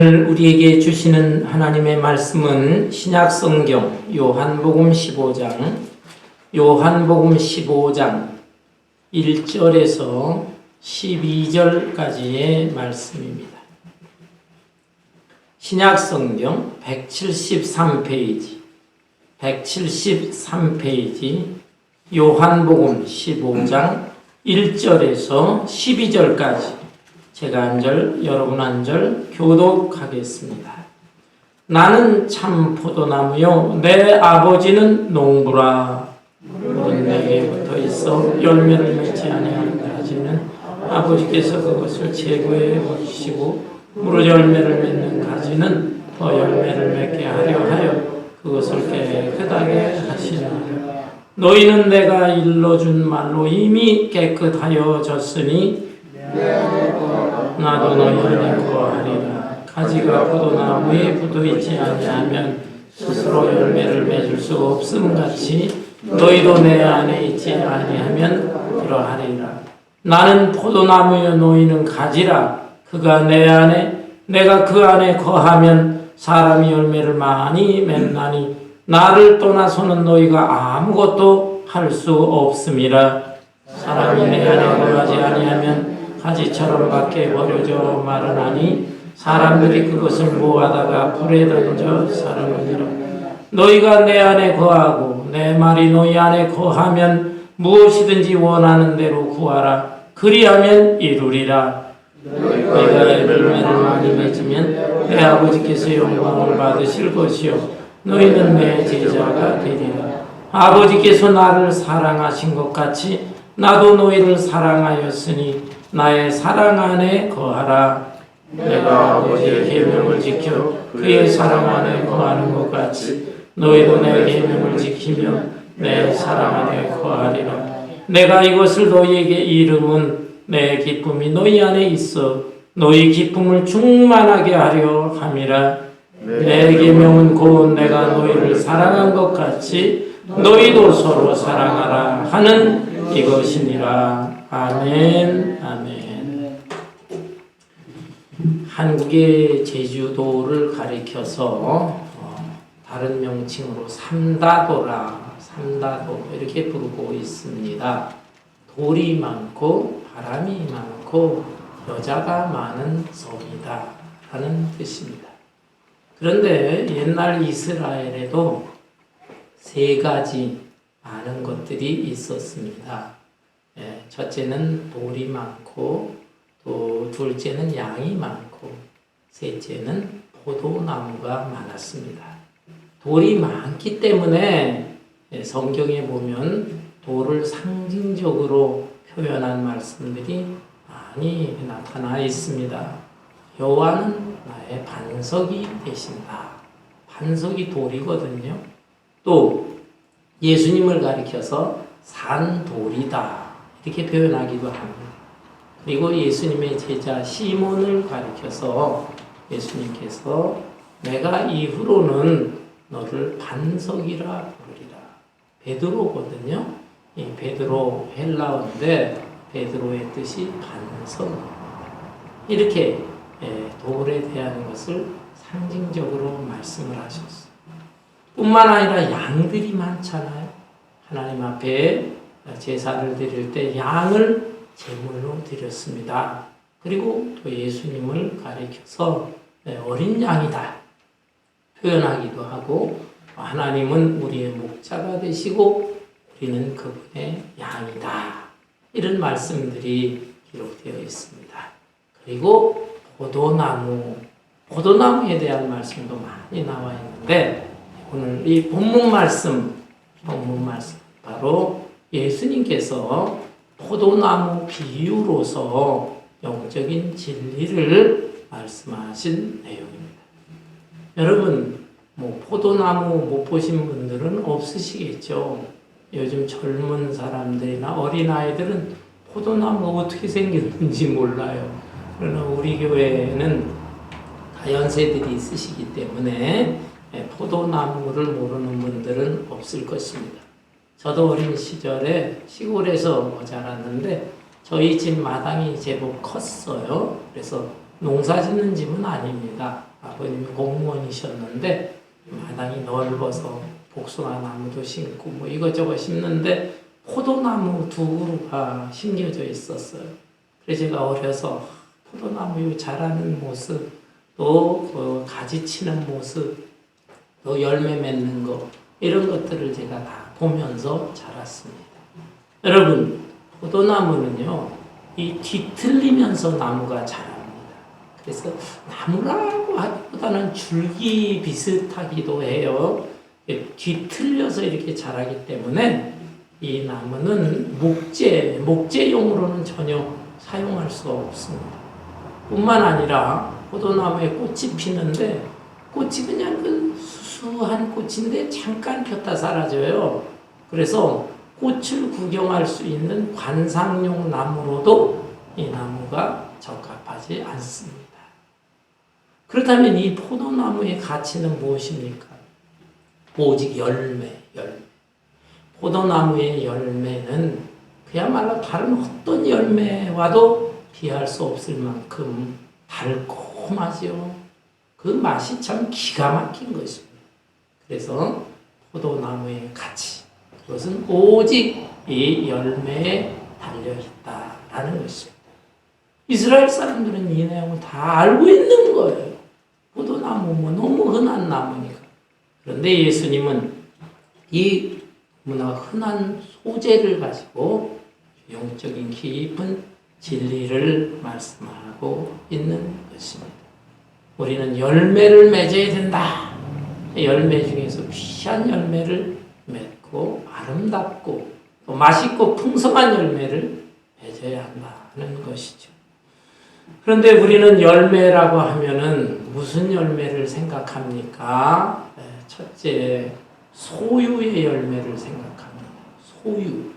오늘 우리에게 주시는 하나님의 말씀은 신약성경 요한복음 15장 1절에서 12절까지의 말씀입니다. 신약성경 173페이지 요한복음 15장 1절에서 12절까지 제가 한 절, 여러분 한 절 교독하겠습니다. 나는 참 포도나무요 내 아버지는 농부라. 물은 내게 붙어 있어 열매를 맺지 아니하는 가지는 아버지께서 그것을 제거해 버리시고 무릇 열매를 맺는 가지는 더 열매를 맺게 하려 하여 그것을 깨끗하게 하시느니라. 너희는 내가 일러준 말로 이미 깨끗하여졌으니 나도 너희 안에 거하리라. 가지가 포도나무에 붙어있지 아니하면 스스로 열매를 맺을 수 없음 같이 너희도 내 안에 있지 아니하면 그러하리라. 나는 포도나무여 너희는 가지라. 그가 내 안에 내가 그 안에 거하면 사람이 열매를 많이 맺나니 나를 떠나서는 너희가 아무것도 할 수 없음이라. 사람이 내 안에 거하지 아니하면 가지처럼 밖에 버려져 마르나니 사람들이 그것을 모아다가 불에 던져 사르느니라. 너희가 내 안에 거하고 내 말이 너희 안에 거하면 무엇이든지 원하는 대로 구하라. 그리하면 이루리라. 너희가 열매를 많이 맺으면 내 아버지께서 영광을 받으실 것이요 너희는 내 제자가 되리라. 아버지께서 나를 사랑하신 것 같이 나도 너희를 사랑하였으니 나의 사랑 안에 거하라. 내가 아버지의 계명을 지켜 그의 사랑 안에 거하는 것 같이 너희도 내 계명을 지키며 내 사랑 안에 거하리라. 내가 이것을 너희에게 이름은 내 기쁨이 너희 안에 있어 너희 기쁨을 충만하게 하려 함이라. 내 계명은 곧 내가 너희를 사랑한 것 같이 너희도 서로 사랑하라 하는 이것이니라. 아멘. 아멘. 한국의 제주도를 가리켜서 다른 명칭으로 삼다도 이렇게 부르고 있습니다. 돌이 많고 바람이 많고 여자가 많은 섬이다 라는 뜻입니다. 그런데 옛날 이스라엘에도 세 가지 많은 것들이 있었습니다. 첫째는 돌이 많고 또 둘째는 양이 많고 셋째는 포도나무가 많았습니다. 돌이 많기 때문에 성경에 보면 돌을 상징적으로 표현한 말씀들이 많이 나타나 있습니다. 여호와는 나의 반석이 되신다. 반석이 돌이거든요. 또 예수님을 가리켜서 산돌이다 이렇게 표현하기도 합니다. 그리고 예수님의 제자 시몬을 가리켜서 예수님께서 내가 이후로는 너를 반석이라 부르리라. 베드로거든요. 이 베드로 헬라어인데 베드로의 뜻이 반석. 이렇게 돌에 대한 것을 상징적으로 말씀을 하셨어요. 뿐만 아니라 양들이 많잖아요. 하나님 앞에 제사를 드릴 때 양을 제물로 드렸습니다. 그리고 또 예수님을 가리켜서 어린 양이다 표현하기도 하고 하나님은 우리의 목자가 되시고 우리는 그분의 양이다 이런 말씀들이 기록되어 있습니다. 그리고 포도나무에 대한 말씀도 많이 나와 있는데 오늘 이 본문 말씀 바로 예수님께서 포도나무 비유로서 영적인 진리를 말씀하신 내용입니다. 여러분, 포도나무 못 보신 분들은 없으시겠죠. 요즘 젊은 사람들이나 어린아이들은 포도나무가 어떻게 생겼는지 몰라요. 그러나 우리 교회에는 다연세들이 있으시기 때문에 포도나무를 모르는 분들은 없을 것입니다. 저도 어린 시절에 시골에서 자랐는데 저희 집 마당이 제법 컸어요. 그래서 농사 짓는 집은 아닙니다. 아버님이 공무원이셨는데 마당이 넓어서 복숭아 나무도 심고 뭐 이것저것 심는데 포도나무 두 그루가 심겨져 있었어요. 그래서 제가 어려서 포도나무 자라는 모습, 또 그 가지 치는 모습, 또 열매 맺는 거 이런 것들을 제가 다 보면서 자랐습니다. 여러분, 포도나무는요, 이 뒤틀리면서 나무가 자랍니다. 그래서 나무라고 하기보다는 줄기 비슷하기도 해요. 뒤틀려서 이렇게 자라기 때문에 이 나무는 목재용으로는 전혀 사용할 수가 없습니다. 뿐만 아니라 포도나무에 꽃이 피는데 꽃이 그냥 그 수수한 꽃인데 잠깐 폈다 사라져요. 그래서 꽃을 구경할 수 있는 관상용 나무로도 이 나무가 적합하지 않습니다. 그렇다면 이 포도나무의 가치는 무엇입니까? 오직 열매. 포도나무의 열매는 그야말로 다른 어떤 열매와도 비할 수 없을 만큼 달콤하죠. 그 맛이 참 기가 막힌 것입니다. 그래서 포도나무의 가치, 그것은 오직 이 열매에 달려있다라는 것입니다. 이스라엘 사람들은 이 내용을 다 알고 있는 거예요. 포도나무 뭐 너무 흔한 나무니까. 그런데 예수님은 이 너무나 흔한 소재를 가지고 영적인 깊은 진리를 말씀하고 있는 것입니다. 우리는 열매를 맺어야 된다. 열매 중에서 귀한 열매를 맺고 아름답고 또 맛있고 풍성한 열매를 맺어야 한다는 것이죠. 그런데 우리는 열매라고 하면은 무슨 열매를 생각합니까? 첫째, 소유의 열매를 생각합니다. 소유.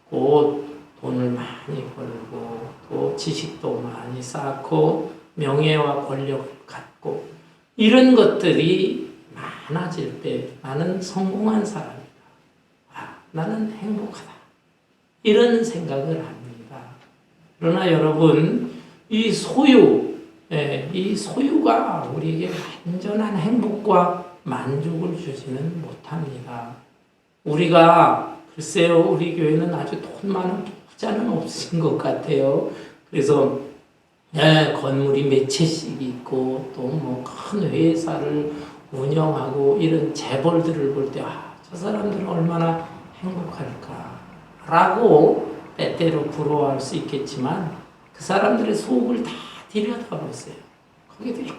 곧 돈을 많이 벌고 또 지식도 많이 쌓고 명예와 권력을 갖고 이런 것들이 많아질 때 나는 성공한 사람이다. 나는 행복하다. 이런 생각을 합니다. 그러나 여러분, 이 소유가 우리에게 완전한 행복과 만족을 주지는 못합니다. 우리가 글쎄요, 우리 교회는 아주 돈 많은 부자는 없으신 것 같아요. 그래서 건물이 몇 채씩 있고 또 뭐 큰 회사를 운영하고 이런 재벌들을 볼 때 저 사람들은 얼마나 행복할까라고 때때로 부러워할 수 있겠지만 그 사람들의 속을 다 들여다보세요. 거기도 여러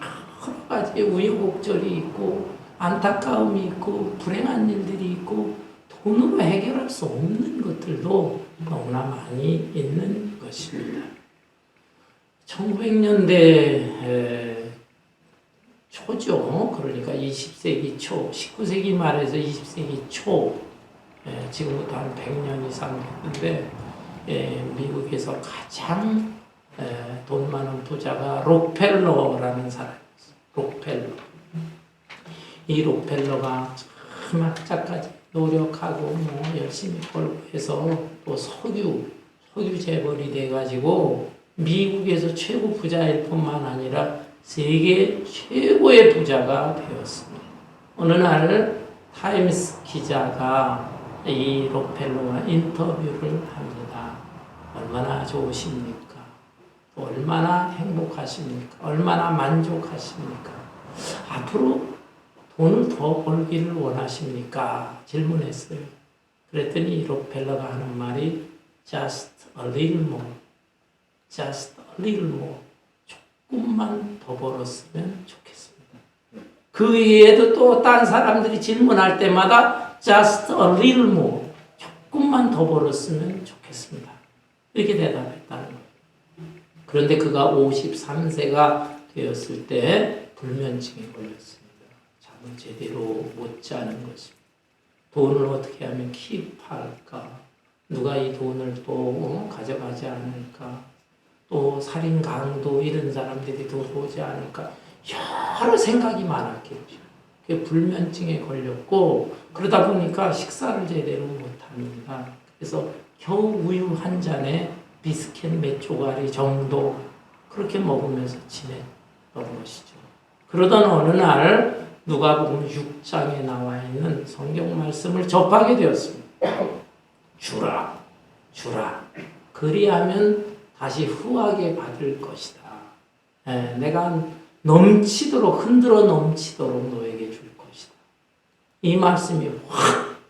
가지 우여곡절이 있고 안타까움이 있고 불행한 일들이 있고 돈으로 해결할 수 없는 것들도 너무나 많이 있는 것입니다. 1900년대 초죠. 그러니까 20세기 초, 19세기 말에서 20세기 초, 지금부터 한 100년 이상 됐는데 미국에서 가장 돈 많은 부자가 록펠러라는 사람이었어요. 록펠러. 이 록펠러가 참 학자까지 노력하고 뭐 열심히 벌고 해서 또 석유 재벌이 돼가지고 미국에서 최고 부자일 뿐만 아니라 세계 최고의 부자가 되었습니다. 어느 날 타임스 기자가 이 록펠러와 인터뷰를 합니다. 얼마나 좋으십니까? 얼마나 행복하십니까? 얼마나 만족하십니까? 앞으로 돈을 더 벌기를 원하십니까? 질문했어요. 그랬더니 록펠러가 하는 말이 just a little more, just a little more. 조금만 더 벌었으면 좋겠습니다. 그 외에도 또 딴 사람들이 질문할 때마다 just a little more, 조금만 더 벌었으면 좋겠습니다. 이렇게 대답했다는 거예요. 그런데 그가 53세가 되었을 때 불면증에 걸렸습니다. 잠을 제대로 못 자는 것입니다. 돈을 어떻게 하면 킵할까? 누가 이 돈을 또 가져가지 않을까? 또 살인 강도 이런 사람들이 더 오지 않을까? 여러 생각이 많았겠죠. 불면증에 걸렸고 그러다 보니까 식사를 제대로 못합니다. 그래서 겨우 우유 한 잔에 비스켓 몇 조가리 정도 그렇게 먹으면서 지냈던 것이죠. 그러던 어느 날 누가복음 6장에 나와 있는 성경 말씀을 접하게 되었습니다. 주라, 주라. 그리하면 다시 후하게 받을 것이다. 내가 넘치도록, 흔들어 넘치도록 너에게 줄 것이다. 이 말씀이 확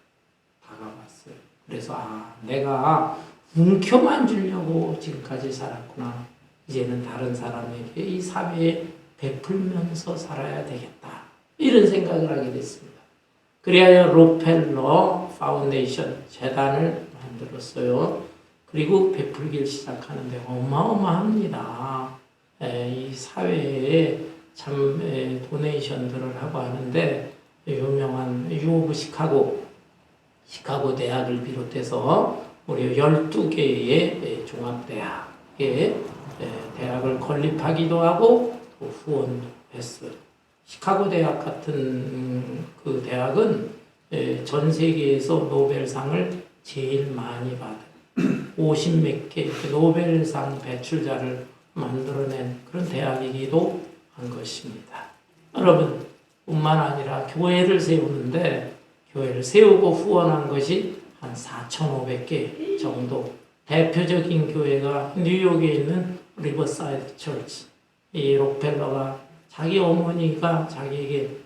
다가왔어요. 그래서 내가 움켜만 주려고 지금까지 살았구나. 이제는 다른 사람에게 이 사회에 베풀면서 살아야 되겠다. 이런 생각을 하게 됐습니다. 그리하여 록펠러 파운데이션 재단을 만들었어요. 그리고 베풀기를 시작하는데 어마어마합니다. 이 사회에 참 도네이션들을 하고 하는데 유명한 U of 시카고 대학을 비롯해서 무려 12개의 종합대학에 대학을 건립하기도 하고 또 후원도 했어요. 시카고 대학 같은 그 대학은 전 세계에서 노벨상을 제일 많이 받은 50몇 개 노벨상 배출자를 만들어낸 그런 대학이기도 한 것입니다. 여러분, 뿐만 아니라 교회를 세우는데 교회를 세우고 후원한 것이 한 4,500개 정도. 대표적인 교회가 뉴욕에 있는 리버사이드 처치. 이 록펠러가 자기 어머니가 자기에게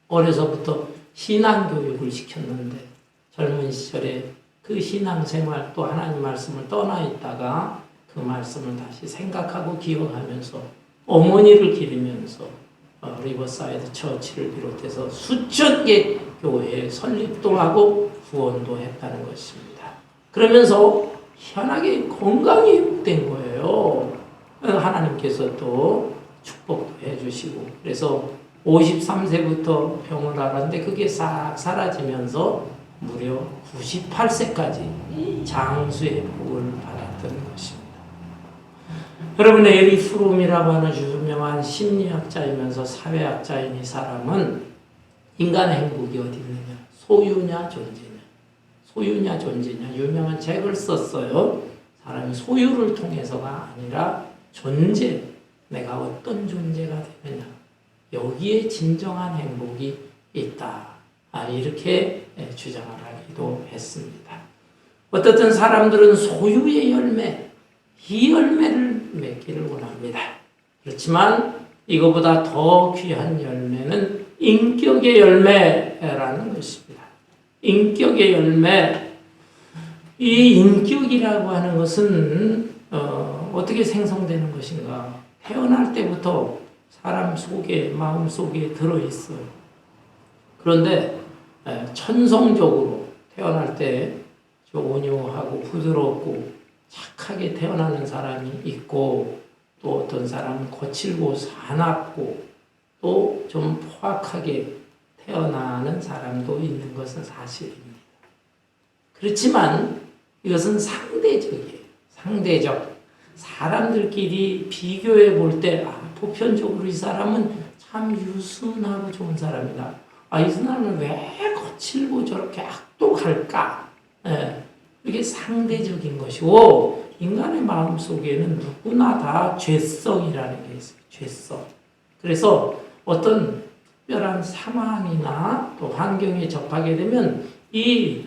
어려서부터 신앙교육을 시켰는데 젊은 시절에 그 신앙생활 또 하나님 말씀을 떠나 있다가 그 말씀을 다시 생각하고 기억하면서 어머니를 기리면서 리버사이드 처치를 비롯해서 수천 개 교회 설립도 하고 후원도 했다는 것입니다. 그러면서 희한하게 건강이 회복된 거예요. 하나님께서 또 축복도 해주시고 그래서 53세부터 병을 앓았는데 그게 싹 사라지면서 무려 98세까지 장수의 복을 받았던 것입니다. 여러분, 에리 프롬이라고 하는 유명한 심리학자이면서 사회학자인 이 사람은 인간의 행복이 어디 있느냐? 소유냐 존재냐? 소유냐 존재냐? 유명한 책을 썼어요. 사람이 소유를 통해서가 아니라 존재, 내가 어떤 존재가 되느냐? 여기에 진정한 행복이 있다. 이렇게 주장을 하기도 했습니다. 어떻든 사람들은 소유의 열매, 이 열매를 맺기를 원합니다. 그렇지만 이거보다 더 귀한 열매는 인격의 열매라는 것입니다. 인격의 열매. 이 인격이라고 하는 것은 어떻게 생성되는 것인가? 태어날 때부터 사람 속에, 마음 속에 들어있어요. 그런데 천성적으로 태어날 때 온유하고 부드럽고 착하게 태어나는 사람이 있고 또 어떤 사람은 거칠고 사납고 또 좀 포악하게 태어나는 사람도 있는 것은 사실입니다. 그렇지만 이것은 상대적이에요. 상대적. 사람들끼리 비교해 볼 때 보편적으로 이 사람은 참 유순하고 좋은 사람이다. 이 사람은 왜 거칠고 저렇게 악독할까? 이게 상대적인 것이고 인간의 마음 속에는 누구나 다 죄성이라는 게 있어요. 죄성. 그래서 어떤 특별한 상황이나 또 환경에 접하게 되면 이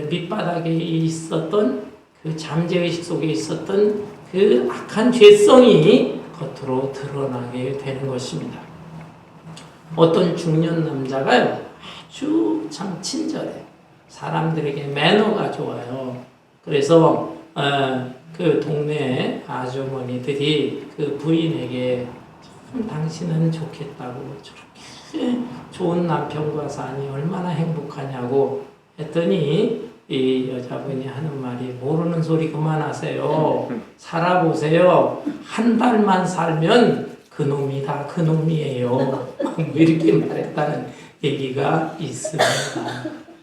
밑바닥에 있었던 그 잠재의식 속에 있었던 그 악한 죄성이 겉으로 드러나게 되는 것입니다. 어떤 중년 남자가요, 아주 참 친절해. 사람들에게 매너가 좋아요. 그래서 그 동네 아주머니들이 그 부인에게 참 당신은 좋겠다고 저렇게 좋은 남편과 사니 얼마나 행복하냐고 했더니 이 여자분이 하는 말이 모르는 소리 그만하세요. 살아보세요. 한 달만 살면 그놈이 다 그놈이에요. 이렇게 말했다는 얘기가 있습니다.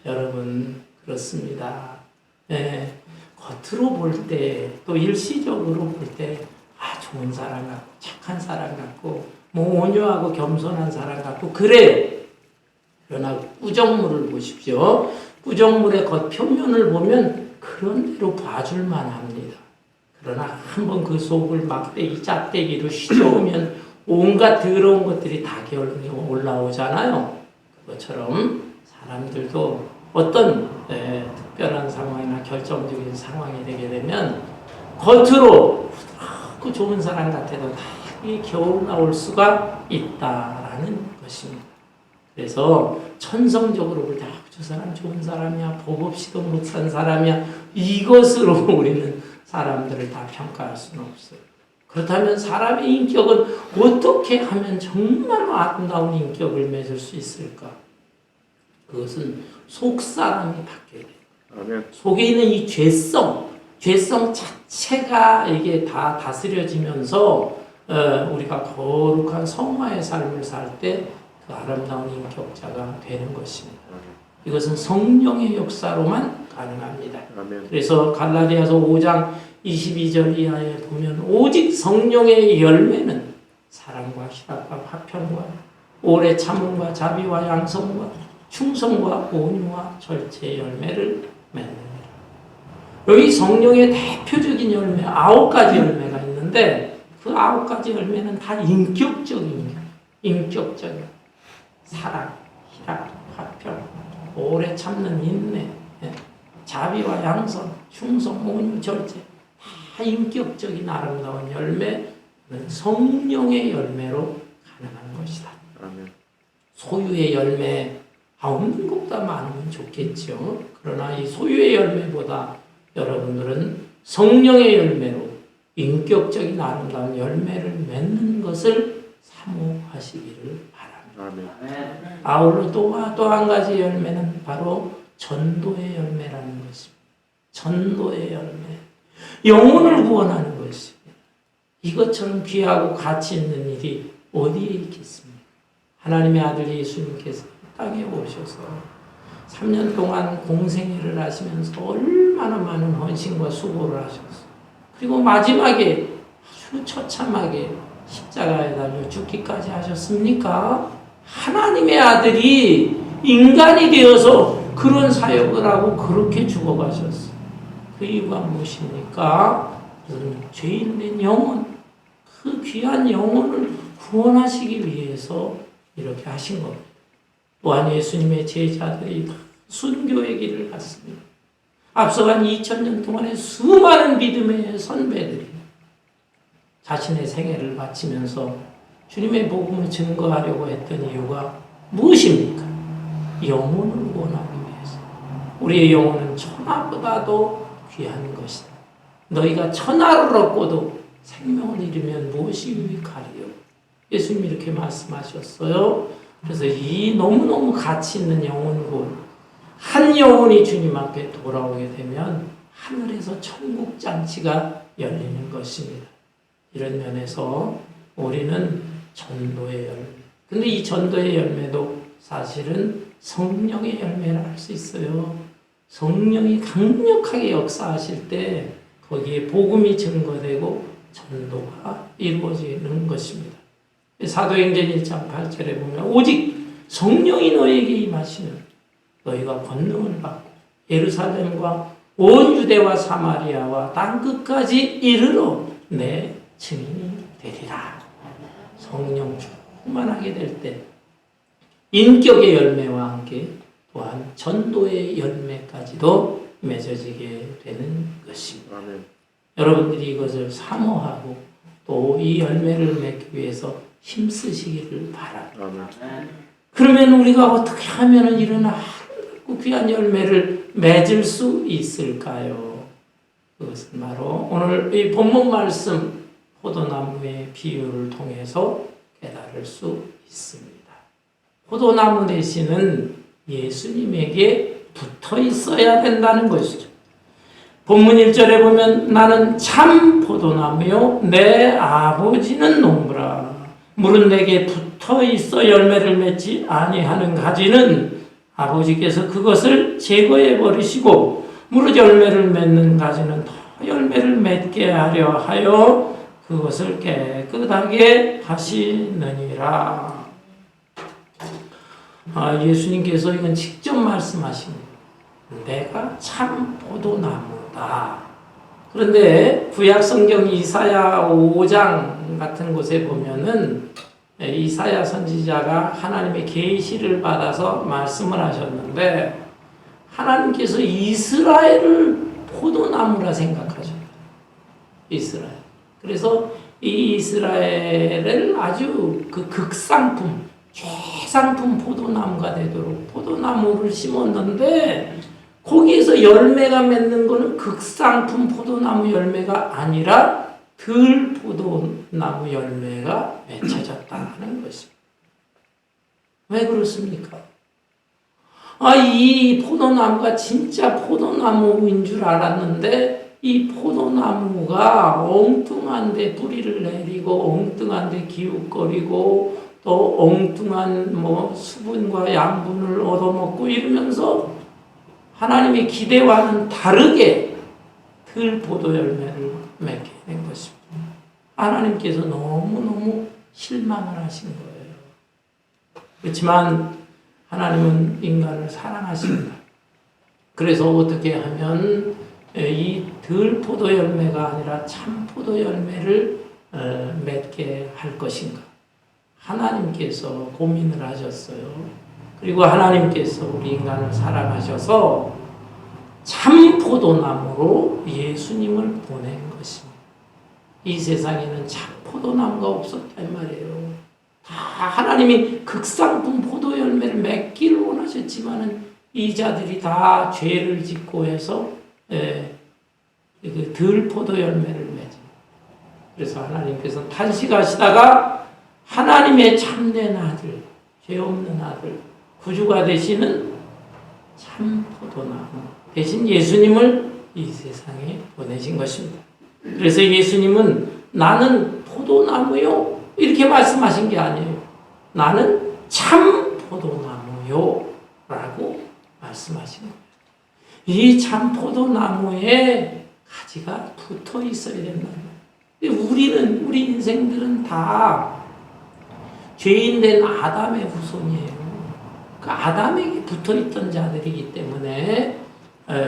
여러분, 그렇습니다. 겉으로 볼 때, 또 일시적으로 볼 때, 좋은 사람 같고, 착한 사람 같고, 온유하고 겸손한 사람 같고, 그래요. 그러나 꾸정물을 보십시오. 꾸정물의 겉표면을 보면 그런 대로 봐줄만 합니다. 그러나 한번 그 속을 막대기, 짝대기로 휘저으면 온갖 더러운 것들이 다 게을러 올라오잖아요. 그것처럼 사람들도 어떤 특별한 상황이나 결정적인 상황이 되게 되면 겉으로 그 좋은 사람 같아도 다 겨우 나올 수가 있다라는 것입니다. 그래서 천성적으로 볼 때 저 사람 좋은 사람이야, 법 없이도 못 산 사람이야, 이것으로 우리는 사람들을 다 평가할 수는 없어요. 그렇다면 사람의 인격은 어떻게 하면 정말로 아름다운 인격을 맺을 수 있을까? 그것은 속사람이 바뀌어야 돼요. 속에 있는 이 죄성 자체가 이게 다 다스려지면서 우리가 거룩한 성화의 삶을 살 때 그 아름다운 인격자가 되는 것입니다. 이것은 성령의 역사로만 가능합니다. 그래서 갈라디아서 5장 22절 이하에 보면 오직 성령의 열매는 사랑과 희락과 화평과 오래 참음과 자비와 양성과 충성과 온유와 절제의 열매를 맺느니라. 여기 성령의 대표적인 열매 9가지 열매가 있는데 그 9가지 열매는 다 인격적인 사랑, 희락, 화평, 오래 참는 인내, 자비와 양선, 충성, 온유, 절제 다 인격적인 아름다운 열매는 성령의 열매로 가능한 것이다. 아멘. 소유의 열매 없는 것보다 많으면 좋겠죠. 그러나 이 소유의 열매보다 여러분들은 성령의 열매로 인격적인 아름다운 열매를 맺는 것을 사모하시기를 바랍니다. 아멘. 아울러 또 한 가지 열매는 바로 전도의 열매라는 것입니다. 전도의 열매. 영혼을 구원하는 것입니다. 이것처럼 귀하고 가치 있는 일이 어디에 있겠습니까? 하나님의 아들 예수님께서 땅에 오셔서 3년 동안 공생애를 하시면서 얼마나 많은 헌신과 수고를 하셨어요. 그리고 마지막에 아주 처참하게 십자가에 달려 죽기까지 하셨습니까? 하나님의 아들이 인간이 되어서 그런 사역을 하고 그렇게 죽어가셨어요. 그 이유가 무엇입니까? 죄인된 영혼, 그 귀한 영혼을 구원하시기 위해서 이렇게 하신 겁니다. 또한 예수님의 제자들이 순교의 길을 갔습니다. 앞서간 2000년 동안의 수많은 믿음의 선배들이 자신의 생애를 바치면서 주님의 복음을 증거하려고 했던 이유가 무엇입니까? 영혼을 구원하기 위해서. 우리의 영혼은 천하보다도 귀한 것이다. 너희가 천하를 얻고도 생명을 잃으면 무엇이 유익하리요? 예수님이 이렇게 말씀하셨어요. 그래서 이 너무너무 가치 있는 영혼 구원, 한 영혼이 주님 앞에 돌아오게 되면 하늘에서 천국 잔치가 열리는 것입니다. 이런 면에서 우리는 전도의 열매. 근데 이 전도의 열매도 사실은 성령의 열매를 할 수 있어요. 성령이 강력하게 역사하실 때 거기에 복음이 증거되고 전도가 이루어지는 것입니다. 사도행전 1장 8절에 보면 오직 성령이 너에게 임하시면 너희가 권능을 받고 예루살렘과 온 유대와 사마리아와 땅끝까지 이르러 내 증인이 되리라. 성령 충만하게 될 때 인격의 열매와 함께 또한 전도의 열매까지도 맺어지게 되는 것입니다. 아멘. 여러분들이 이것을 사모하고 또 이 열매를 맺기 위해서 힘쓰시기를 바랍니다. 아멘. 그러면 우리가 어떻게 하면 이런 귀한 열매를 맺을 수 있을까요? 그것은 바로 오늘 이 본문 말씀 포도나무의 비유를 통해서 깨달을 수 있습니다. 포도나무 대신은 예수님에게 붙어 있어야 된다는 것이죠. 본문 1절에 보면 나는 참 포도나무요 내 아버지는 농부라. 물은 내게 붙어 있어 열매를 맺지 아니하는 가지는 아버지께서 그것을 제거해 버리시고 무릇 열매를 맺는 가지는 더 열매를 맺게 하려 하여 그것을 깨끗하게 하시느니라. 예수님께서 이건 직접 말씀하십니다. 내가 참 포도나무다. 그런데 구약 성경 이사야 5장 6장 같은 곳에 보면은 이사야 선지자가 하나님의 계시를 받아서 말씀을 하셨는데 하나님께서 이스라엘을 포도나무라 생각하셨다. 이스라엘. 그래서 이 이스라엘을 아주 그 극상품, 최상품 포도나무가 되도록 포도나무를 심었는데 거기에서 열매가 맺는 것은 극상품 포도나무 열매가 아니라 들 포도나무 열매가 맺혀졌다는 것입니다. 왜 그렇습니까? 이 포도나무가 진짜 포도나무인 줄 알았는데 이 포도나무가 엉뚱한 데 뿌리를 내리고 엉뚱한 데 기웃거리고 또 엉뚱한 수분과 양분을 얻어먹고 이러면서 하나님의 기대와는 다르게 들 포도 열매를 맺게 된 것입니다. 하나님께서 너무너무 실망을 하신 거예요. 그렇지만 하나님은 인간을 사랑하십니다. 그래서 어떻게 하면 이 들 포도 열매가 아니라 참 포도 열매를 맺게 할 것인가? 하나님께서 고민을 하셨어요. 그리고 하나님께서 우리 인간을 사랑하셔서 참 포도나무로 예수님을 보낸 것입니다. 이 세상에는 참 포도나무가 없었단 말이에요. 다 하나님이 극상품 포도 열매를 맺기를 원하셨지만은 이 자들이 다 죄를 짓고 해서 들 포도 열매를 맺어. 그래서 하나님께서 탄식하시다가 하나님의 참된 아들, 죄 없는 아들, 구주가 되시는 참 포도나무 대신 예수님을 이 세상에 보내신 것입니다. 그래서 예수님은 나는 포도나무요 이렇게 말씀하신 게 아니에요. 나는 참 포도나무요 라고 말씀하신 거예요. 이 참 포도나무에 가지가 붙어 있어야 된다는 거예요. 우리 인생들은 다 죄인된 아담의 후손이에요. 그 아담에게 붙어 있던 자들이기 때문에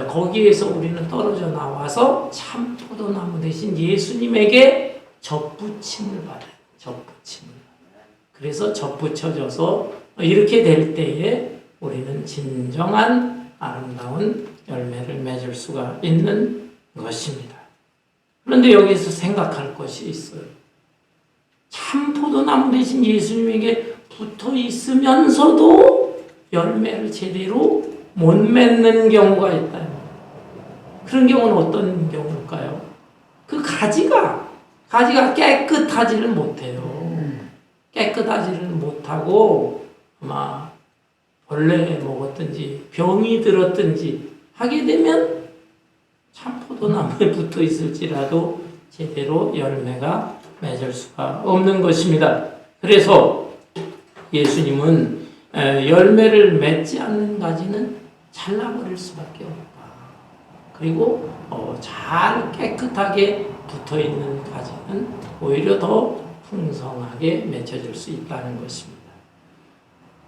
거기에서 우리는 떨어져 나와서 참 포도나무 대신 예수님에게 접붙임을 받아요. 접붙임을. 그래서 접붙여져서 이렇게 될 때에 우리는 진정한 아름다운 열매를 맺을 수가 있는 것입니다. 그런데 여기서 생각할 것이 있어요. 참 포도나무 대신 예수님에게 붙어 있으면서도 열매를 제대로 못 맺는 경우가 있다. 그런 경우는 어떤 경우일까요? 그 가지가 깨끗하지를 못해요. 깨끗하지를 못하고 아마 벌레 먹었든지 병이 들었든지 하게 되면 참 포도나무에 붙어 있을지라도 제대로 열매가 맺을 수가 없는 것입니다. 그래서 예수님은 열매를 맺지 않는 가지는 잘라버릴 수밖에 없다. 그리고 잘 깨끗하게 붙어있는 가지는 오히려 더 풍성하게 맺혀질 수 있다는 것입니다.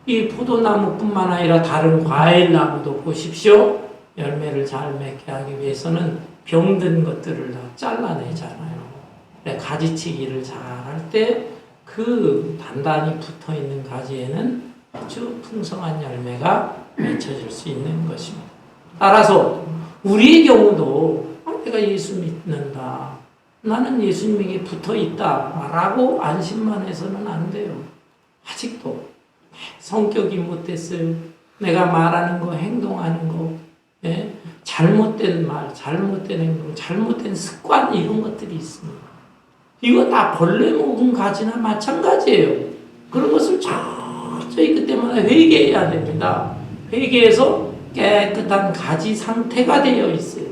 이 포도나무뿐만 아니라 다른 과일나무도 보십시오. 열매를 잘 맺게 하기 위해서는 병든 것들을 다 잘라내잖아요. 가지치기를 잘 할 때 그 단단히 붙어있는 가지에는 아주 풍성한 열매가 맺혀질 수 있는 것입니다. 따라서 우리의 경우도 내가 예수 믿는다. 나는 예수님에게 붙어있다. 라고 안심만 해서는 안 돼요. 아직도 성격이 못됐어요. 내가 말하는 거, 행동하는 거, 잘못된 말, 잘못된 행동, 잘못된 습관 이런 것들이 있습니다. 이거 다 벌레 먹은 가지나 마찬가지예요. 그런 것을 철저히 그때마다 회개해야 됩니다. 회개해서 깨끗한 가지 상태가 되어 있어요.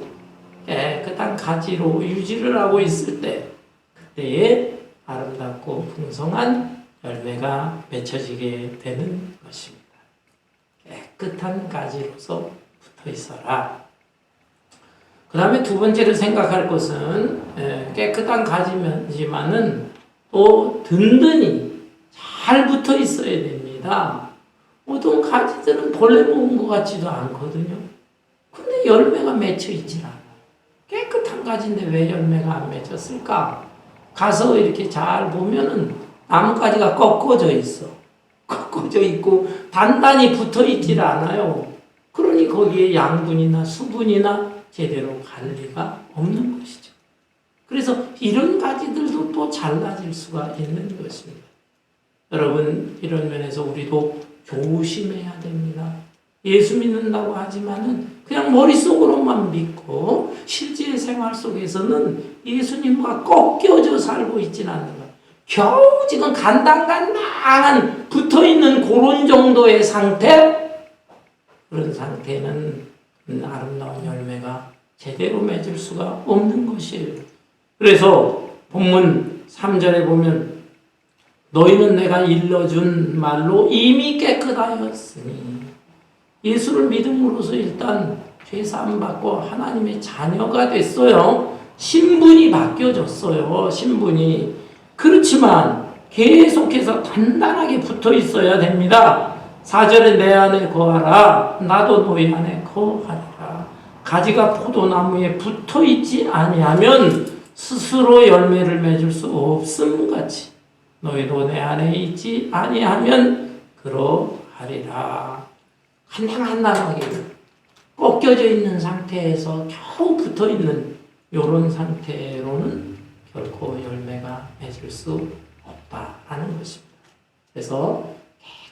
깨끗한 가지로 유지를 하고 있을 때 그때에 아름답고 풍성한 열매가 맺혀지게 되는 것입니다. 깨끗한 가지로서 붙어 있어라. 그 다음에 두 번째로 생각할 것은 깨끗한 가지지만은 또 든든히 잘 붙어 있어야 됩니다. 어떤 가지들은 벌레 먹은 것 같지도 않거든요. 근데 열매가 맺혀 있질 않아요. 깨끗한 가지인데 왜 열매가 안 맺혔을까? 가서 이렇게 잘 보면은 나뭇가지가 꺾어져 있어. 꺾어져 있고 단단히 붙어 있질 않아요. 그러니 거기에 양분이나 수분이나 제대로 관리가 없는 것이죠. 그래서 이런 가지들도 또 잘라질 수가 있는 것입니다. 여러분, 이런 면에서 우리도 조심해야 됩니다. 예수 믿는다고 하지만은 그냥 머릿속으로만 믿고 실제 생활 속에서는 예수님과 꺾여져 살고 있지는 않는 거예요. 겨우 지금 간당간당한 붙어있는 그런 정도의 상태, 그런 상태는 아름다운 열매가 제대로 맺을 수가 없는 것이에요. 그래서 본문 3절에 보면 너희는 내가 일러준 말로 이미 깨끗하였으니, 예수를 믿음으로써 일단 죄사함 받고 하나님의 자녀가 됐어요. 신분이 바뀌어졌어요. 신분이. 그렇지만 계속해서 단단하게 붙어 있어야 됩니다. 4절에 내 안에 거하라 나도 너희 안에 거하리라. 가지가 포도나무에 붙어 있지 아니하면 스스로 열매를 맺을 수 없음 같이 너희도 내 안에 있지 아니하면 그러하리라. 한당한당하게 꺾여져 있는 상태에서 겨우 붙어 있는 이런 상태로는 결코 열매가 맺을 수 없다라는 것입니다. 그래서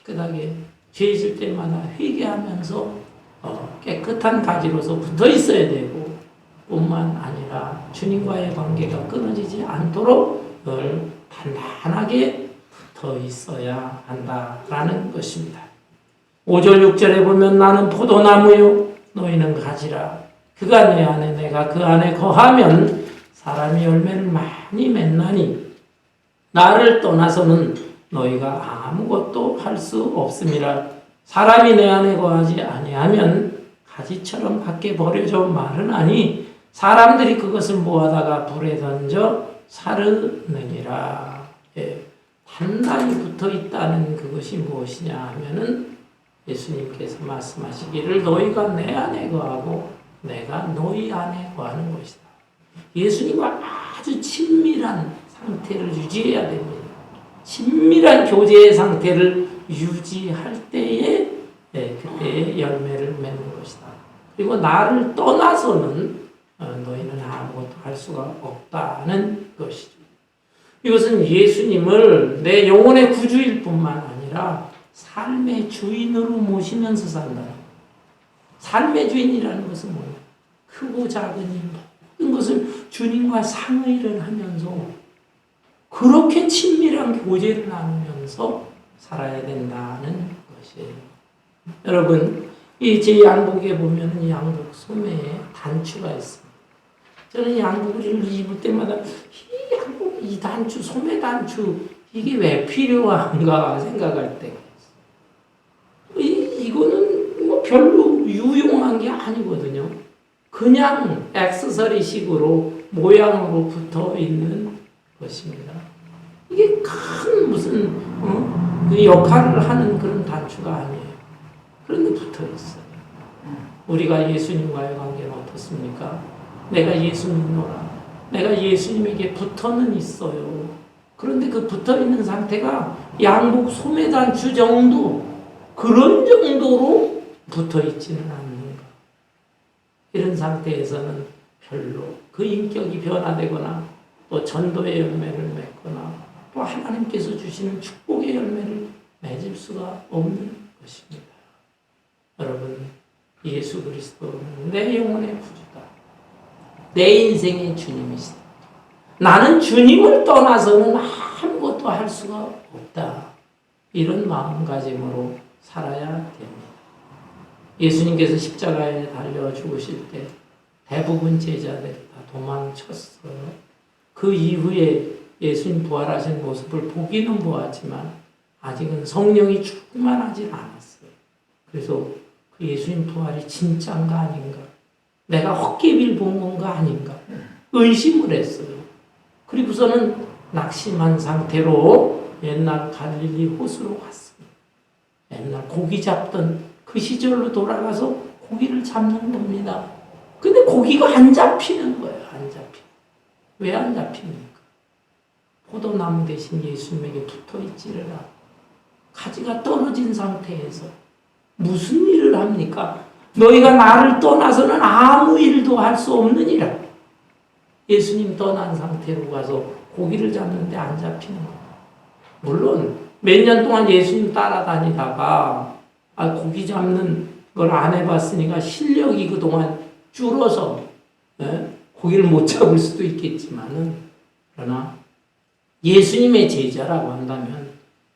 깨끗하게 죄 있을 때마다 회개하면서 깨끗한 가지로서 붙어 있어야 되고, 뿐만 아니라 주님과의 관계가 끊어지지 않도록 늘 단단하게 붙어 있어야 한다라는 것입니다. 5절 6절에 보면 나는 포도나무요 너희는 가지라. 그가 내 안에 내가 그 안에 거하면 사람이 열매를 많이 맺나니 나를 떠나서는 너희가 아무것도 할 수 없음이라. 사람이 내 안에 거하지 아니하면 가지처럼 밖에 버려져 마르나니 사람들이 그것을 모아다가 불에 던져 사르느니라. 예, 단단히 붙어 있다는 그것이 무엇이냐 하면은 예수님께서 말씀하시기를 너희가 내 안에 거하고 내가 너희 안에 거하는 것이다. 예수님과 아주 친밀한 상태를 유지해야 됩니다. 친밀한 교제의 상태를 유지할 때에 그때의 열매를 맺는 것이다. 그리고 나를 떠나서는 너희는 아무것도 할 수가 없다는 것이죠. 이것은 예수님을 내 영혼의 구주일 뿐만 아니라 삶의 주인으로 모시면서 산다. 삶의 주인이라는 것은 뭐예요? 크고 작은 일, 모든 것을 주님과 상의를 하면서 그렇게 친밀한 교제를 나누면서 살아야 된다는 것이에요. 여러분, 이 제 양복에 보면 양복 소매에 단추가 있습니다. 저는 양복을 입을 때마다 이 양복, 이 단추, 소매 단추, 이게 왜 필요한가 생각할 때가 있어요. 이거는 뭐 별로 유용한 게 아니거든요. 그냥 액세서리식으로 모양으로 붙어 있는 것입니다. 이게 큰 무슨 그 역할을 하는 그런 단추가 아니에요. 그런데 붙어 있어요. 우리가 예수님과의 관계는 어떻습니까? 내가 예수 믿노라. 내가 예수님에게 붙어는 있어요. 그런데 그 붙어 있는 상태가 양복 소매 단추 정도, 그런 정도로 붙어 있지는 않는가. 이런 상태에서는 별로 그 인격이 변화되거나 또 전도의 열매를 맺거나 또 하나님께서 주시는 축복의 열매를 맺을 수가 없는 것입니다. 여러분, 예수 그리스도는 내 영혼의 구주다. 내 인생의 주님이시다. 나는 주님을 떠나서는 아무것도 할 수가 없다. 이런 마음가짐으로 살아야 됩니다. 예수님께서 십자가에 달려 죽으실 때 대부분 제자들이 다 도망쳤어요. 그 이후에 예수님 부활하신 모습을 보기는 보았지만 아직은 성령이 충만하지 않았어요. 그래서 그 예수님 부활이 진짜인가 아닌가, 내가 헛개비를 본 건가 아닌가 의심을 했어요. 그리고서는 낙심한 상태로 옛날 갈릴리 호수로 갔습니다. 옛날 고기 잡던 그 시절로 돌아가서 고기를 잡는 겁니다. 근데 고기가 안 잡히는 거예요. 안 잡히는. 왜 안 잡힙니까? 포도나무 대신 예수님에게 붙어 있지를 않고 가지가 떨어진 상태에서 무슨 일을 합니까? 너희가 나를 떠나서는 아무 일도 할 수 없느니라. 예수님 떠난 상태로 가서 고기를 잡는데 안 잡히는 거예요. 물론 몇 년 동안 예수님 따라다니다가 고기 잡는 걸 안 해봤으니까 실력이 그동안 줄어서 고기를 못 잡을 수도 있겠지만은, 그러나 예수님의 제자라고 한다면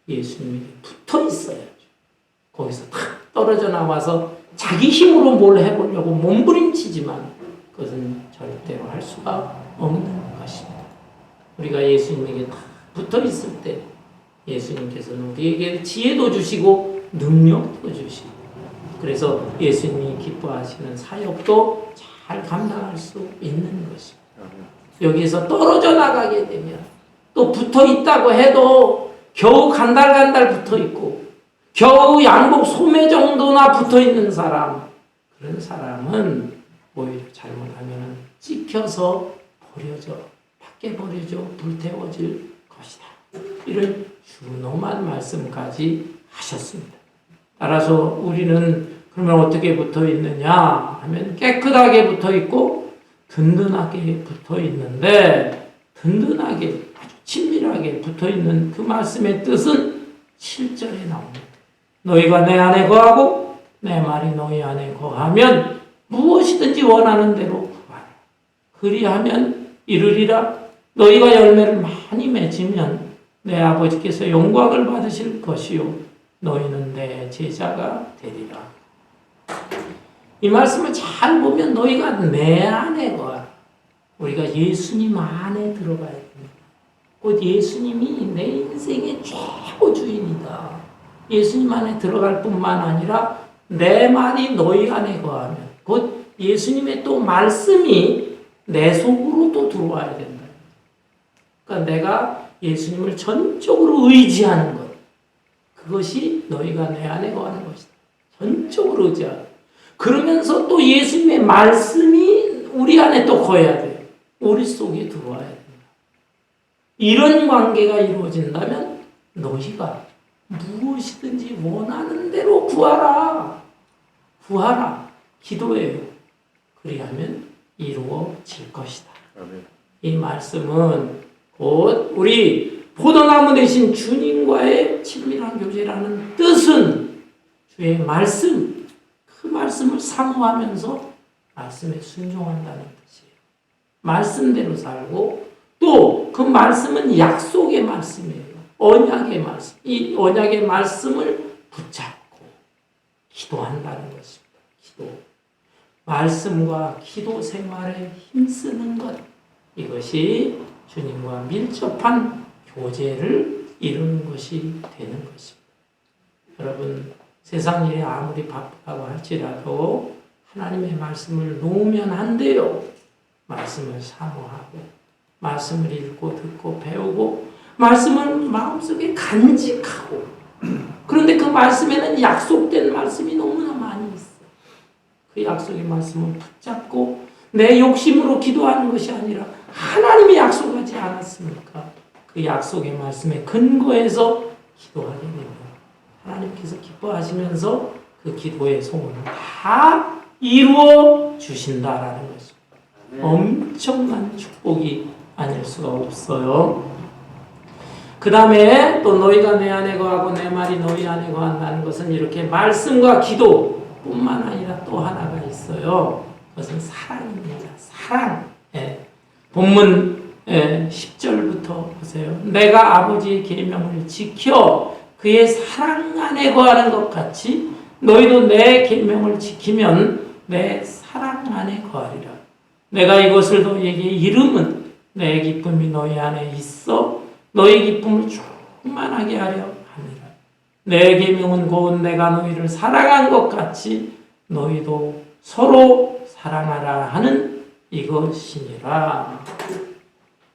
예수님에게 붙어 있어야죠. 거기서 탁 떨어져 나와서 자기 힘으로 뭘 해보려고 몸부림치지만 그것은 절대로 할 수가 없는 것입니다. 우리가 예수님에게 탁 붙어 있을 때 예수님께서는 우리에게 지혜도 주시고 능력도 주시고, 그래서 예수님이 기뻐하시는 사역도 잘 감당할 수 있는 것입니다. 여기에서 떨어져 나가게 되면 또 붙어 있다고 해도 겨우 간달간달 붙어 있고 겨우 양복 소매 정도나 붙어 있는 사람, 그런 사람은 오히려 잘못하면 찍혀서 버려져, 밖에 버려져 불태워질 것이다. 이런 준엄한 말씀까지 하셨습니다. 따라서 우리는 그러면 어떻게 붙어 있느냐 하면 깨끗하게 붙어 있고 든든하게 붙어 있는데, 든든하게 아주 친밀하게 붙어 있는 그 말씀의 뜻은 7절에 나옵니다. 너희가 내 안에 거하고 내 말이 너희 안에 거하면 무엇이든지 원하는 대로 구하라. 그리하면 이루리라. 너희가 열매를 많이 맺으면 내 아버지께서 영광을 받으실 것이요 너희는 내 제자가 되리라. 이 말씀을 잘 보면 너희가 내 안에 거하라. 우리가 예수님 안에 들어가야 됩니다. 곧 예수님이 내 인생의 최고 주인이다. 예수님 안에 들어갈 뿐만 아니라 내 말이 너희 안에 거하면, 곧 예수님의 또 말씀이 내 속으로 또 들어와야 된다. 그러니까 내가 예수님을 전적으로 의지하는 것, 그것이 너희가 내 안에 거하는 것이다. 전적으로 의지하라. 그러면서 또 예수님의 말씀이 우리 안에 또 거해야 돼요. 우리 속에 들어와야 된다. 이런 관계가 이루어진다면 너희가 무엇이든지 원하는 대로 구하라. 구하라. 기도해요. 그리하면 이루어질 것이다. 아멘. 이 말씀은 곧 우리 포도나무 대신 주님과의 친밀한 교제라는 뜻은 주의 말씀, 그 말씀을 사모하면서 말씀에 순종한다는 뜻이에요. 말씀대로 살고 또 그 말씀은 약속의 말씀이에요. 언약의 말씀. 이 언약의 말씀을 붙잡고 기도한다는 것입니다. 기도. 말씀과 기도 생활에 힘쓰는 것. 이것이 주님과 밀접한 교제를 이루는 것이 되는 것입니다. 여러분, 세상 일에 아무리 바쁘다고 할지라도 하나님의 말씀을 놓으면 안 돼요. 말씀을 사모하고 말씀을 읽고 듣고 배우고 말씀을 마음속에 간직하고, 그런데 그 말씀에는 약속된 말씀이 너무나 많이 있어요. 그 약속의 말씀을 붙잡고 내 욕심으로 기도하는 것이 아니라 하나님이 약속하지 않았습니까? 그 약속의 말씀에 근거해서 기도하게 됩니다. 하나님께서 기뻐하시면서 그 기도의 소원을 다 이루어 주신다라는 것입니다. 엄청난 축복이 아닐 수가 없어요. 그 다음에 또 너희가 내 안에 거하고 내 말이 너희 안에 거한다는 것은 이렇게 말씀과 기도뿐만 아니라 또 하나가 있어요. 그것은 사랑입니다. 사랑. 본문 10절부터 보세요. 내가 아버지의 계명을 지켜 그의 사랑 안에 거하는 것 같이 너희도 내 계명을 지키면 내 사랑 안에 거하리라. 내가 이것을 너희에게 이름은 내 기쁨이 너희 안에 있어 너희 기쁨을 충만하게 하려 합니다. 내 계명은 곧 내가 너희를 사랑한 것 같이 너희도 서로 사랑하라 하는 이것이니라.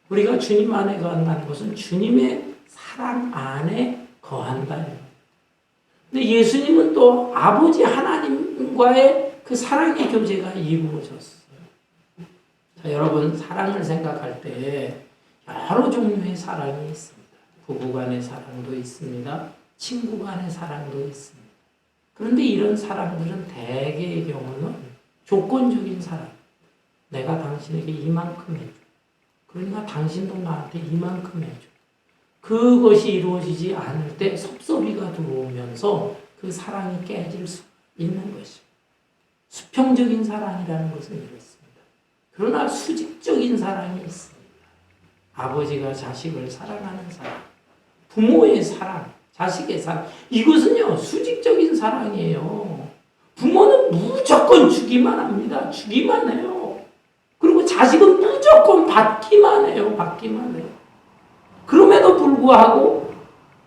우리가 주님 안에 거한다는 것은 주님의 사랑 안에 거한다. 근데 예수님은 또 아버지 하나님과의 그 사랑의 교제가 이루어졌어요. 자, 여러분, 사랑을 생각할 때 여러 종류의 사랑이 있습니다. 부부 간의 사랑도 있습니다. 친구 간의 사랑도 있습니다. 그런데 이런 사랑들은 대개의 경우는 조건적인 사랑. 내가 당신에게 이만큼 해줘. 그러니까 당신도 나한테 이만큼 해줘. 그것이 이루어지지 않을 때 섭섭이가 들어오면서 그 사랑이 깨질 수 있는 것입니다. 수평적인 사랑이라는 것은 이렇습니다. 그러나 수직적인 사랑이 있습니다. 아버지가 자식을 사랑하는 사랑, 부모의 사랑, 자식의 사랑, 이것은요 수직적인 사랑이에요. 부모는 무조건 주기만 합니다. 주기만 해요. 그리고 자식은 무조건 받기만 해요. 받기만 해요. 그럼에도 불구하고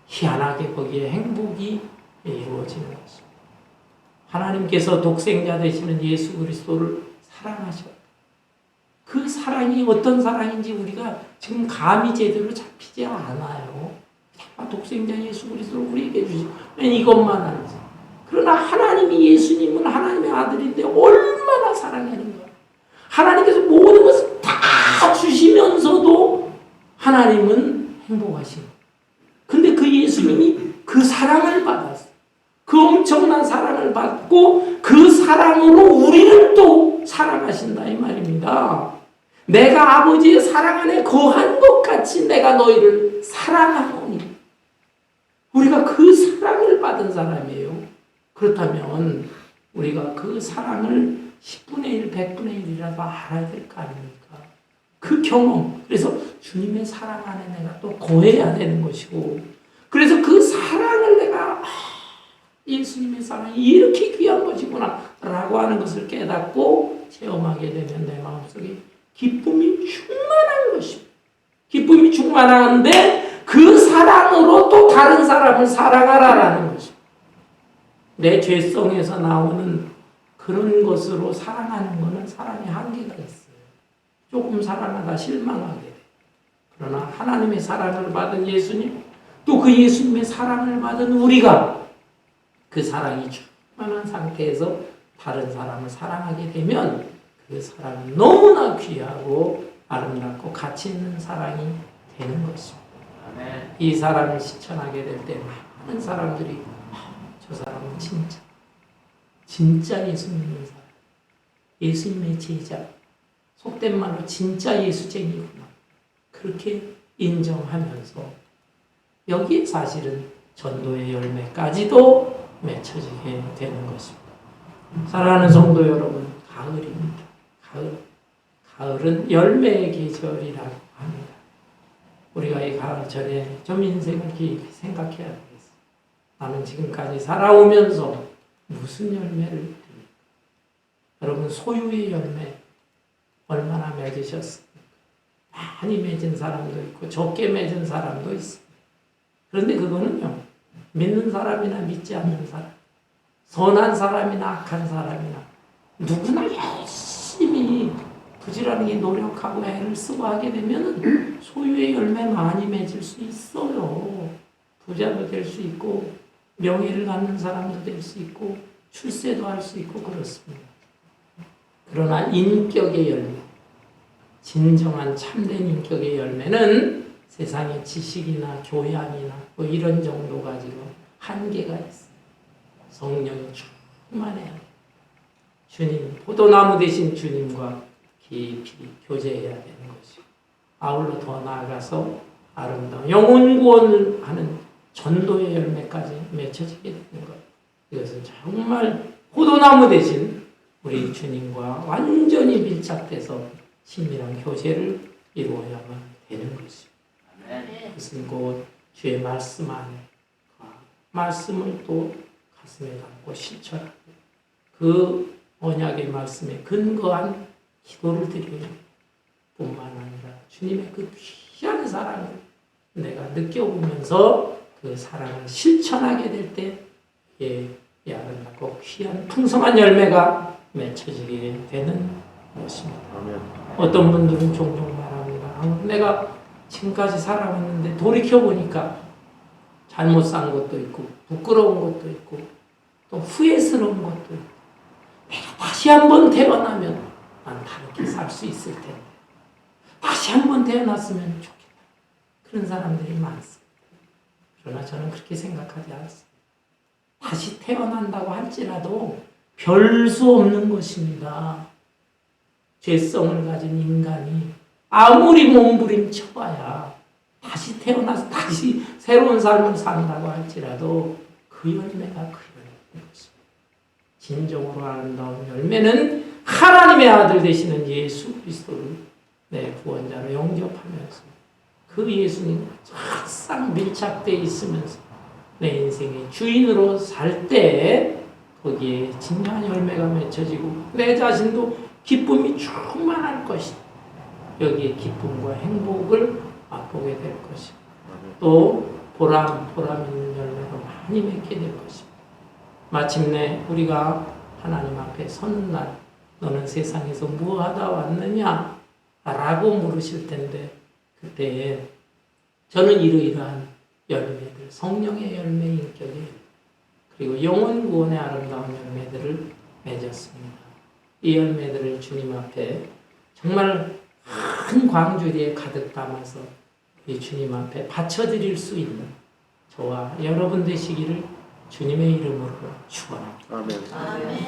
희한하게 거기에 행복이 이루어지는 것입니다. 하나님께서 독생자 되시는 예수 그리스도를 사랑하셨다. 그 사랑이 어떤 사랑인지 우리가 지금 감이 제대로 잡히지 않아요. 독생자 예수 그리스도를 우리에게 주시면 이것만 알지. 그러나 하나님이 예수님은 하나님의 아들인데 얼마나 사랑하는 거예요. 하나님께서 모든 것을 다 주시면서도 하나님은 행복하신 거예요. 근데 그 예수님이 그 사랑을 받았어요. 그 엄청난 사랑을 받고 그 사랑으로 우리를 또 사랑하신다 이 말입니다. 내가 아버지의 사랑 안에 거한 것 같이 내가 너희를 사랑하노니. 우리가 그 사랑을 받은 사람이에요. 그렇다면 우리가 그 사랑을 10분의 1, 100분의 1이라도 알아야 될 거 아닙니까? 그 경험. 그래서 주님의 사랑 안에 내가 또 거해야 되는 것이고, 그래서 그 사랑을 내가 예수님의 사랑이 이렇게 귀한 것이구나 라고 하는 것을 깨닫고 체험하게 되면 내 마음속에 기쁨이 충만한 것입니다. 기쁨이 충만한데 그 사랑으로 또 다른 사람을 사랑하라라는 것입니다. 내 죄성에서 나오는 그런 것으로 사랑하는 것은 사랑의 한계가 있어요. 조금 사랑하다 실망하게 돼요. 그러나 하나님의 사랑을 받은 예수님, 또 그 예수님의 사랑을 받은 우리가 그 사랑이 충만한 상태에서 다른 사람을 사랑하게 되면 그 사랑은 너무나 귀하고 아름답고 가치 있는 사랑이 되는 것입니다. 이 사랑을 실천하게 될 때 많은 사람들이 저 사람은 진짜 예수 믿는 사람, 예수님의 제자, 속된 말로 진짜 예수쟁이구나 그렇게 인정하면서 여기에 사실은 전도의 열매까지도 맺혀지게 되는 것입니다. 사랑하는 성도 여러분, 가을입니다. 가을은 열매의 계절이라고 합니다. 우리가 이 가을철에 좀 인생을 깊이 생각해야 되겠어요. 나는 지금까지 살아오면서 무슨 열매를 듭니까? 여러분, 소유의 열매 얼마나 맺으셨습니까? 많이 맺은 사람도 있고 적게 맺은 사람도 있습니다. 그런데 그거는요, 믿는 사람이나 믿지 않는 사람, 선한 사람이나 악한 사람이나 누구나 열심히 부지런히 노력하고 애를 쓰고 하게 되면 소유의 열매 많이 맺을 수 있어요. 부자도 될 수 있고 명예를 갖는 사람도 될 수 있고 출세도 할 수 있고 그렇습니다. 그러나 인격의 열매, 진정한 참된 인격의 열매는 세상의 지식이나 교양이나 뭐 이런 정도 가지고 한계가 있어요. 성령이 충만해야 돼요. 주님, 포도나무 되신 주님과 깊이 교제해야 되는 것이고, 아울러 더 나아가서 아름다운 영혼 구원을 하는 전도의 열매까지 맺혀지게 되는 것. 이것은 정말 포도나무 되신 우리 주님과 완전히 밀착돼서 친밀한 교제를 이루어야만 되는 것입니다. 그것은 곧 주의 말씀 안에 말씀을 또 가슴에 담고 실천하고 그 언약의 말씀에 근거한 기도를 드리는 뿐만 아니라 주님의 그 귀한 사랑을 내가 느껴보면서 그 사랑을 실천하게 될 때 아름답고 귀한 풍성한 열매가 맺혀지게 되는 것입니다. 어떤 분들은 종종 말합니다. 내가 지금까지 살아왔는데 돌이켜보니까 잘못 산 것도 있고 부끄러운 것도 있고 또 후회스러운 것도 있고 내가 다시 한번 태어나면 난 다르게 살 수 있을 텐데 다시 한번 태어났으면 좋겠다. 그런 사람들이 많습니다. 그러나 저는 그렇게 생각하지 않습니다. 다시 태어난다고 할지라도 별 수 없는 것입니다. 죄성을 가진 인간이 아무리 몸부림쳐봐야 다시 태어나서 다시 새로운 삶을 산다고 할지라도 그 열매가 그 열매인 것입니다. 진정으로 아름다운 열매는 하나님의 아들 되시는 예수 그리스도를 내 구원자로 영접하면서 그 예수님 항상 밀착되어 있으면서 내 인생의 주인으로 살 때 거기에 진정한 열매가 맺혀지고 내 자신도 기쁨이 충만할 것이다. 여기에 기쁨과 행복을 맛보게 될 것이고 또 보람 있는 열매로 많이 맺게 될 것입니다. 마침내 우리가 하나님 앞에 서는 날 너는 세상에서 무엇하다 왔느냐? 라고 물으실 텐데 그때 저는 이러이러한 열매들, 성령의 열매 인격에 그리고 영혼 구원의 아름다운 열매들을 맺었습니다. 이 열매들을 주님 앞에 정말 큰 광주리에 가득 담아서 이 주님 앞에 바쳐드릴 수 있는 저와 여러분 되시기를 주님의 이름으로 축원합니다. 아멘.